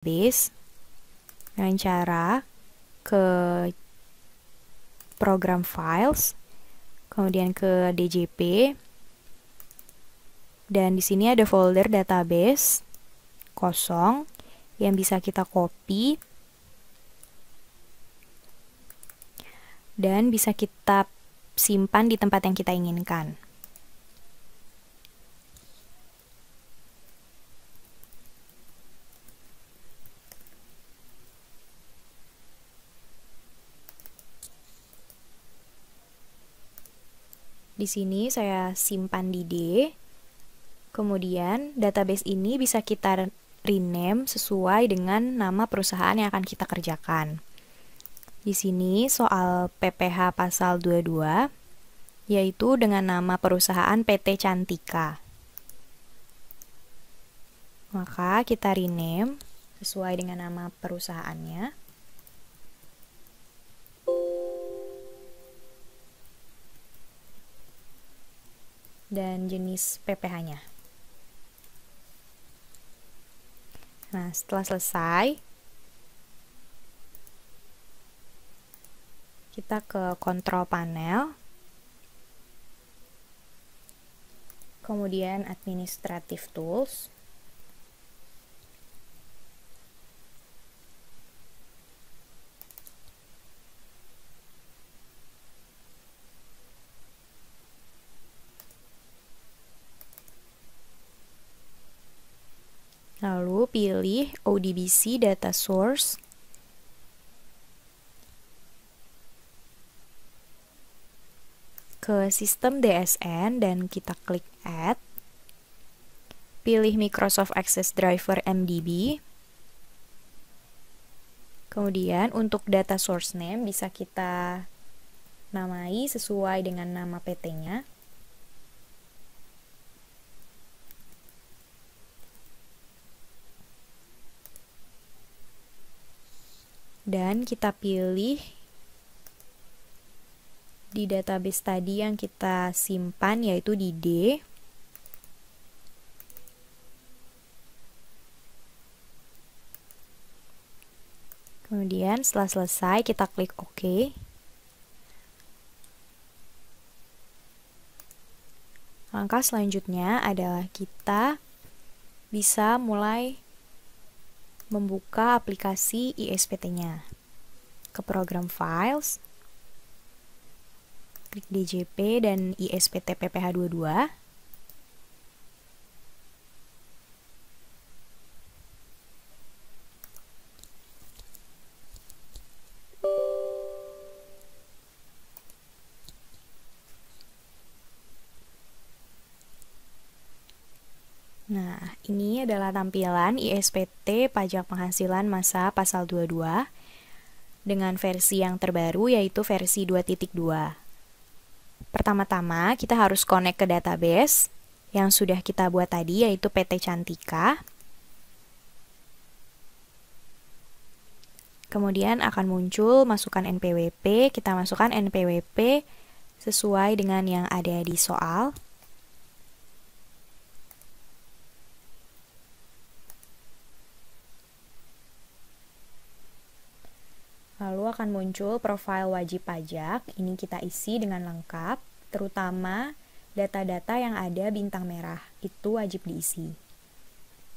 database dengan cara ke program files, kemudian ke DJP, dan di sini ada folder database kosong yang bisa kita copy dan bisa kita simpan di tempat yang kita inginkan. Di sini saya simpan di D. Kemudian database ini bisa kita rename sesuai dengan nama perusahaan yang akan kita kerjakan. Di sini soal PPH pasal 22, yaitu dengan nama perusahaan PT Cantika. Maka kita rename sesuai dengan nama perusahaannya. Dan jenis PPH-nya. Nah, setelah selesai, kita ke control panel, kemudian administrative tools, lalu pilih ODBC Data Source, ke sistem DSN dan kita klik Add, pilih Microsoft Access Driver MDB, kemudian untuk data source name bisa kita namai sesuai dengan nama PT-nya. Dan kita pilih di database tadi yang kita simpan, yaitu di D. Kemudian setelah selesai kita klik OK. Langkah selanjutnya adalah kita bisa mulai membuka aplikasi ISPT-nya. Ke program files, klik DJP dan ISPT PPH 22. Nah, ini adalah tampilan ISPT Pajak Penghasilan Masa Pasal 22 dengan versi yang terbaru, yaitu versi 2.2. Pertama-tama, kita harus connect ke database yang sudah kita buat tadi, yaitu PT Cantika. Kemudian akan muncul masukkan NPWP, kita masukkan NPWP sesuai dengan yang ada di soal. Lalu akan muncul profil wajib pajak, ini kita isi dengan lengkap, terutama data-data yang ada bintang merah, itu wajib diisi.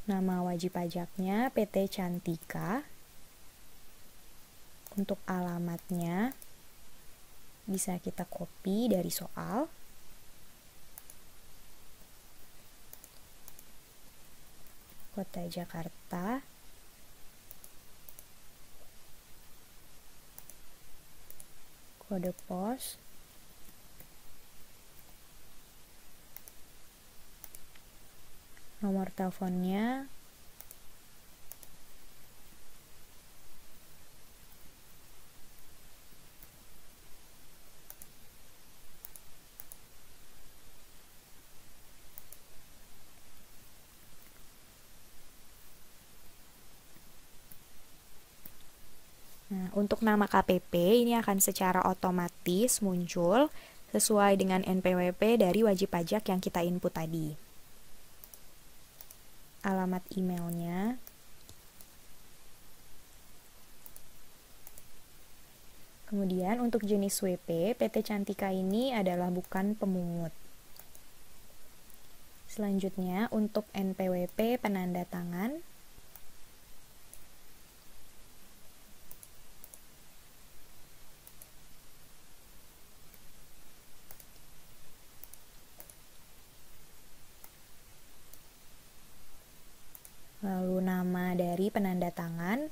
Nama wajib pajaknya PT Cantika. Untuk alamatnya bisa kita copy dari soal. Kota Jakarta. Kode pos, nomor teleponnya, nah, untuk nama KPP ini akan secara otomatis muncul sesuai dengan NPWP dari wajib pajak yang kita input tadi. Alamat emailnya, Kemudian untuk jenis WP, PT Cantika ini adalah bukan pemungut. Selanjutnya untuk NPWP penanda tangan. Lalu nama dari penanda tangan.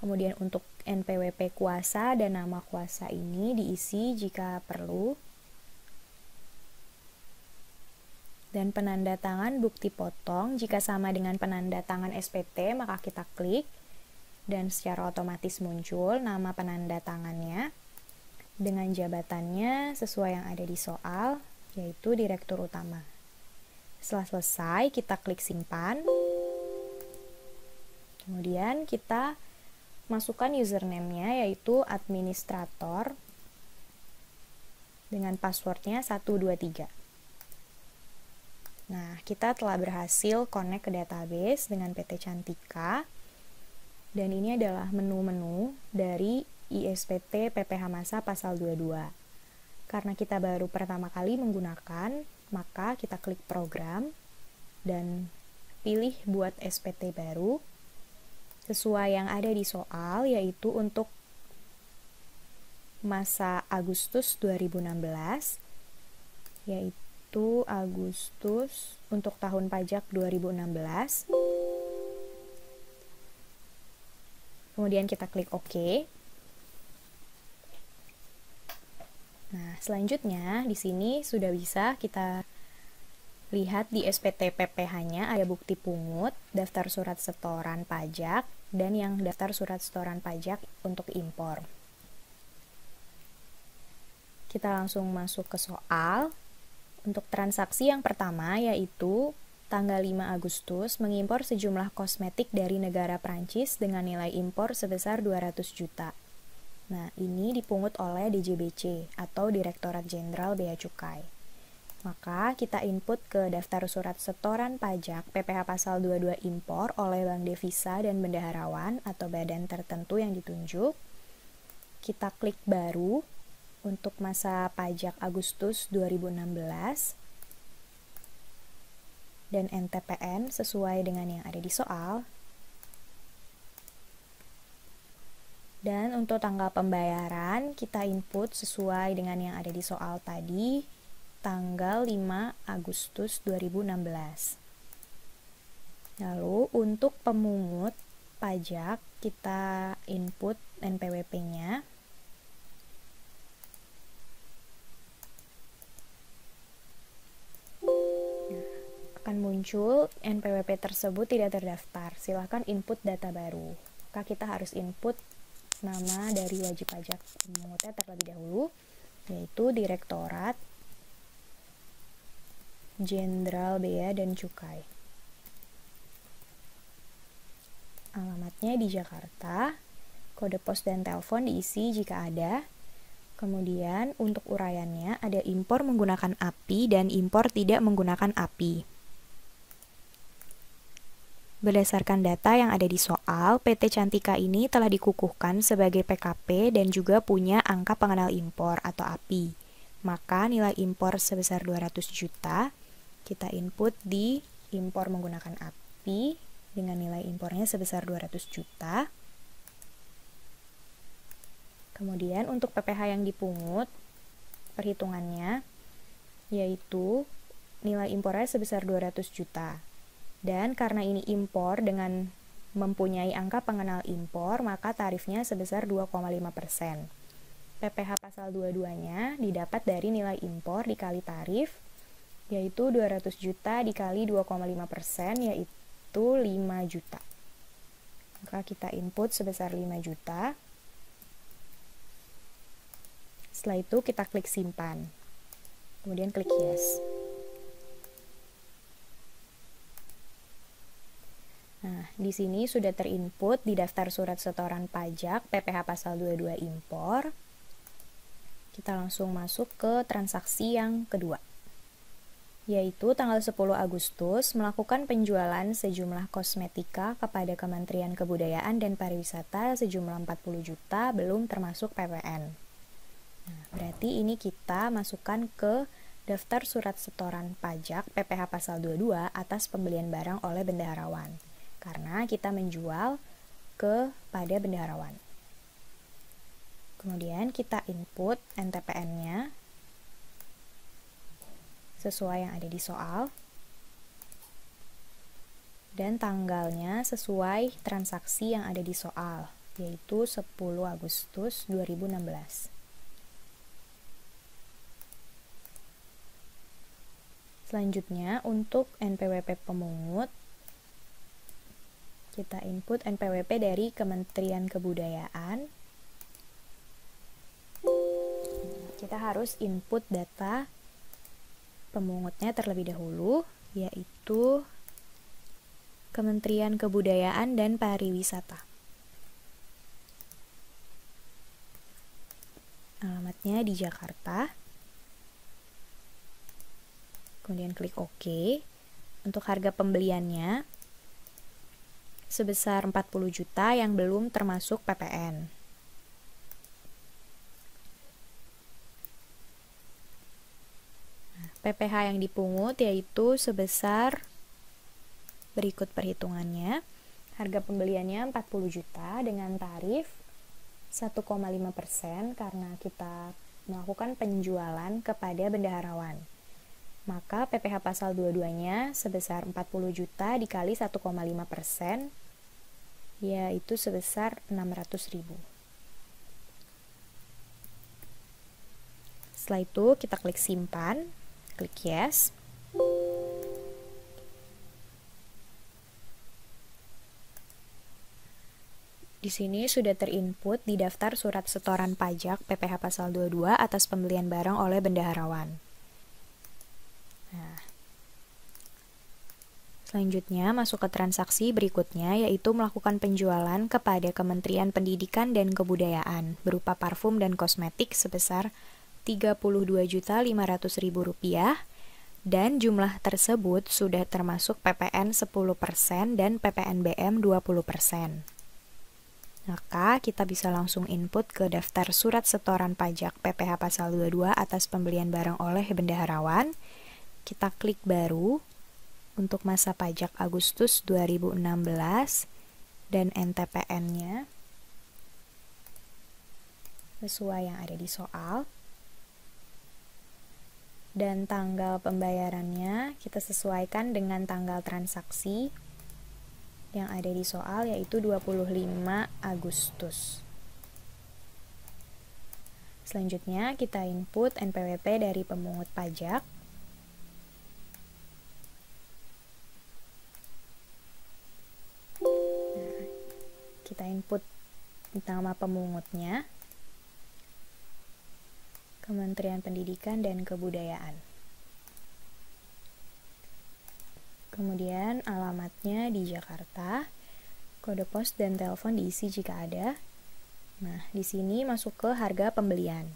Kemudian untuk NPWP kuasa dan nama kuasa ini diisi jika perlu. Dan penanda tangan bukti potong, jika sama dengan penanda tangan SPT maka kita klik dan secara otomatis muncul nama penanda tangannya dengan jabatannya sesuai yang ada di soal, yaitu Direktur Utama. Setelah selesai, kita klik simpan. Kemudian kita masukkan username-nya yaitu administrator dengan passwordnya 123. Nah, kita telah berhasil connect ke database dengan PT Cantika. Dan ini adalah menu-menu dari ISPT PPh Masa pasal 22. Karena kita baru pertama kali menggunakan, maka kita klik program dan pilih buat SPT baru sesuai yang ada di soal, yaitu untuk masa Agustus 2016, yaitu Agustus untuk tahun pajak 2016. Kemudian kita klik OK. Nah, selanjutnya di sini sudah bisa kita lihat di SPT PPh-nya ada bukti pungut, daftar surat setoran pajak, dan yang daftar surat setoran pajak untuk impor. Kita langsung masuk ke soal. Untuk transaksi yang pertama yaitu tanggal 5 Agustus mengimpor sejumlah kosmetik dari negara Prancis dengan nilai impor sebesar 200 juta. Nah, ini dipungut oleh DJBC atau Direktorat Jenderal Bea Cukai. Maka kita input ke daftar surat setoran pajak PPh pasal 22 impor oleh Bank Devisa dan Bendaharawan atau badan tertentu yang ditunjuk. Kita klik baru untuk masa pajak Agustus 2016 dan NTPN sesuai dengan yang ada di soal. Dan untuk tanggal pembayaran kita input sesuai dengan yang ada di soal tadi, tanggal 5 Agustus 2016. Lalu untuk pemungut pajak kita input NPWP-nya. Akan muncul NPWP tersebut tidak terdaftar. Silahkan input data baru. Maka kita harus input nama dari wajib pajak pemungutnya terlebih dahulu, yaitu Direktorat Jenderal Bea dan Cukai. Alamatnya di Jakarta, kode pos dan telepon diisi jika ada. Kemudian untuk uraiannya ada impor menggunakan API dan impor tidak menggunakan API. Berdasarkan data yang ada di soal, PT Cantika ini telah dikukuhkan sebagai PKP dan juga punya angka pengenal impor atau API. Maka nilai impor sebesar 200 juta kita input di impor menggunakan API dengan nilai impornya sebesar 200 juta. Kemudian untuk PPh yang dipungut, perhitungannya yaitu nilai impornya sebesar 200 juta. Dan karena ini impor dengan mempunyai angka pengenal impor, maka tarifnya sebesar 2,5%. PPh pasal 22-nya didapat dari nilai impor dikali tarif, yaitu 200 juta dikali 2,5%, yaitu 5 juta. Maka kita input sebesar 5 juta. Setelah itu kita klik simpan. Kemudian klik yes. Nah, di sini sudah terinput di daftar surat setoran pajak PPh pasal 22 impor. Kita langsung masuk ke transaksi yang kedua, yaitu tanggal 10 Agustus melakukan penjualan sejumlah kosmetika kepada Kementerian Kebudayaan dan Pariwisata sejumlah 40 juta belum termasuk PPN. Nah, berarti ini kita masukkan ke daftar surat setoran pajak PPh pasal 22 atas pembelian barang oleh bendaharawan. Karena kita menjual kepada bendaharawan. Kemudian kita input NTPN-nya sesuai yang ada di soal. Dan tanggalnya sesuai transaksi yang ada di soal, yaitu 10 Agustus 2016. Selanjutnya, untuk NPWP pemungut, kita input NPWP dari Kementerian Kebudayaan. Kita harus input data pemungutnya terlebih dahulu, yaitu Kementerian Kebudayaan dan Pariwisata. Alamatnya di Jakarta. Kemudian klik OK. Untuk harga pembeliannya sebesar 40 juta yang belum termasuk PPN. Nah, PPh yang dipungut yaitu sebesar berikut perhitungannya. Harga pembeliannya 40 juta dengan tarif 1,5% karena kita melakukan penjualan kepada bendaharawan. Maka PPh pasal 22-nya sebesar 40 juta dikali 1,5%, yaitu sebesar 600.000. Setelah itu kita klik simpan, klik yes. Di sini sudah terinput di daftar surat setoran pajak PPh pasal 22 atas pembelian barang oleh bendaharawan. Nah, selanjutnya masuk ke transaksi berikutnya, yaitu melakukan penjualan kepada Kementerian Pendidikan dan Kebudayaan berupa parfum dan kosmetik sebesar Rp32.500.000 dan jumlah tersebut sudah termasuk PPN 10% dan PPNBM 20%. Maka kita bisa langsung input ke daftar surat setoran pajak PPh pasal 22 atas pembelian barang oleh bendaharawan. Kita klik baru untuk masa pajak Agustus 2016 dan NTPN-nya sesuai yang ada di soal. Dan tanggal pembayarannya kita sesuaikan dengan tanggal transaksi yang ada di soal, yaitu 25 Agustus. Selanjutnya kita input NPWP dari pemungut pajak. Nah, kita input nama pemungutnya, Kementerian Pendidikan dan Kebudayaan. Kemudian alamatnya di Jakarta, kode pos dan telepon diisi jika ada. Nah, di sini masuk ke harga pembelian.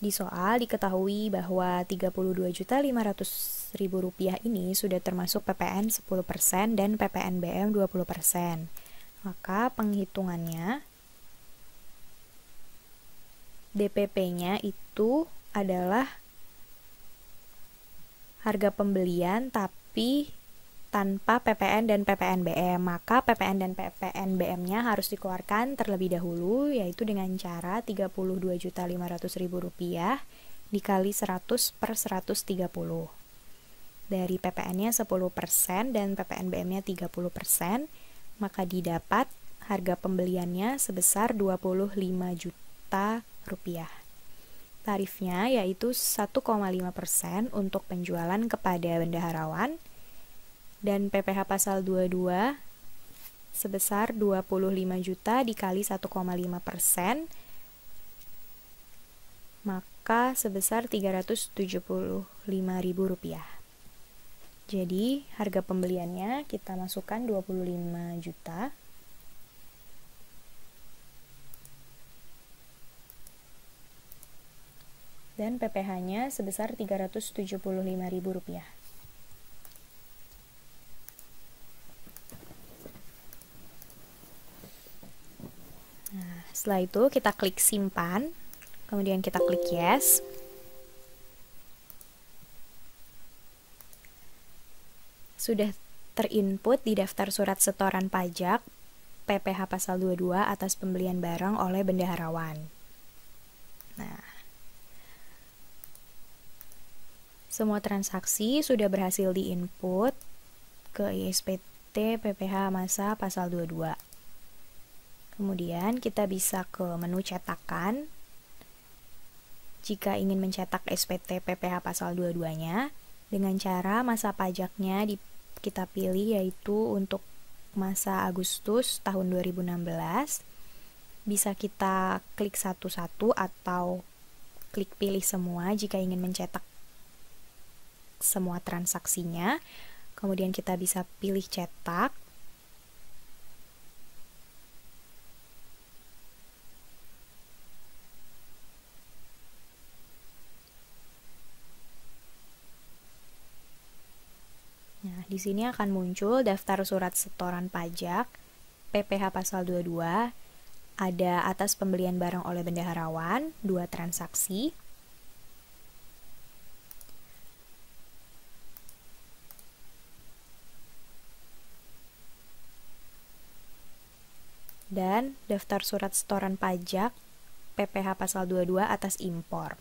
Di soal diketahui bahwa Rp32.500.000 ini sudah termasuk PPN 10% dan PPNBM 20%. Maka penghitungannya DPP-nya itu adalah harga pembelian tapi tanpa PPN dan PPNBM, maka PPN dan PPNBM-nya harus dikeluarkan terlebih dahulu, yaitu dengan cara Rp32.500.000 dikali 100 per 130. Dari PPN-nya 10% dan PPNBM-nya 30%, maka didapat harga pembeliannya sebesar Rp25 juta. Tarifnya yaitu 1,5% untuk penjualan kepada bendaharawan dan PPh pasal 22 sebesar 25 juta dikali 1,5%, maka sebesar Rp375.000. Jadi harga pembeliannya kita masukkan 25 juta. Dan PPh-nya sebesar Rp375.000. Nah, setelah itu kita klik simpan, Kemudian kita klik yes. Sudah terinput di daftar surat setoran pajak PPh pasal 22 atas pembelian barang oleh bendaharawan. Nah, semua transaksi sudah berhasil diinput ke ISPT PPh masa pasal 22. Kemudian kita bisa ke menu cetakan. Jika ingin mencetak SPT PPh pasal 22-nya, dengan cara masa pajaknya kita pilih yaitu untuk masa Agustus tahun 2016. Bisa kita klik satu-satu atau klik pilih semua jika ingin mencetak semua transaksinya. Kemudian kita bisa pilih cetak. Nah, di sini akan muncul daftar surat setoran pajak PPh pasal 22. Ada atas pembelian barang oleh bendaharawan, 2 transaksi. Dan daftar surat setoran pajak PPh pasal 22 atas impor.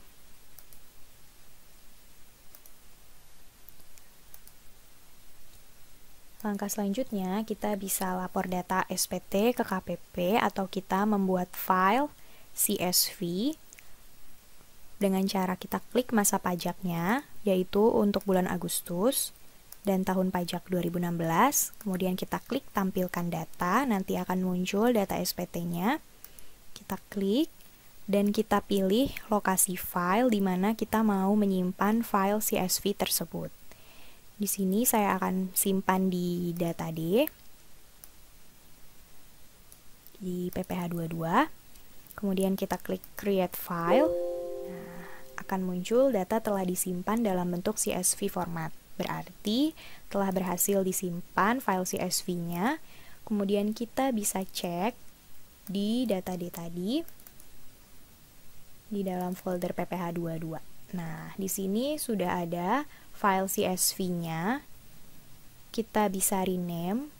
Langkah selanjutnya, kita bisa lapor data SPT ke KPP atau kita membuat file CSV dengan cara kita klik masa pajaknya, yaitu untuk bulan Agustus dan tahun pajak 2016. Kemudian kita klik tampilkan data, nanti akan muncul data SPT-nya. Kita klik dan kita pilih lokasi file di mana kita mau menyimpan file CSV tersebut. Di sini saya akan simpan di data D, di PPh 22. Kemudian kita klik create file. Nah, akan muncul data telah disimpan dalam bentuk CSV format. Berarti telah berhasil disimpan file CSV-nya. Kemudian kita bisa cek di data D tadi di dalam folder PPh 22. Nah, di sini sudah ada file CSV-nya. Kita bisa rename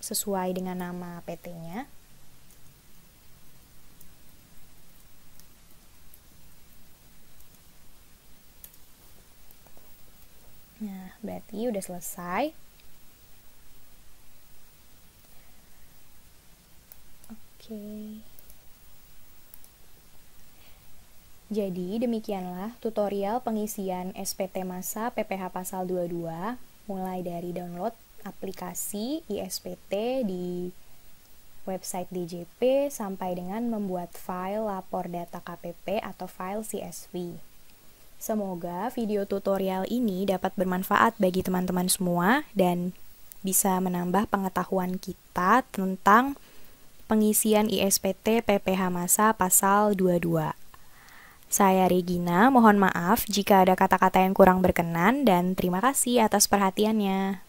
sesuai dengan nama PT-nya. Nah, berarti udah selesai. Oke. Jadi, demikianlah tutorial pengisian SPT masa PPh pasal 22, mulai dari download aplikasi ISPT di website DJP sampai dengan membuat file lapor data KPP atau file CSV. Semoga video tutorial ini dapat bermanfaat bagi teman-teman semua dan bisa menambah pengetahuan kita tentang pengisian ISPT PPh masa pasal 22. Saya Regina, mohon maaf jika ada kata-kata yang kurang berkenan dan terima kasih atas perhatiannya.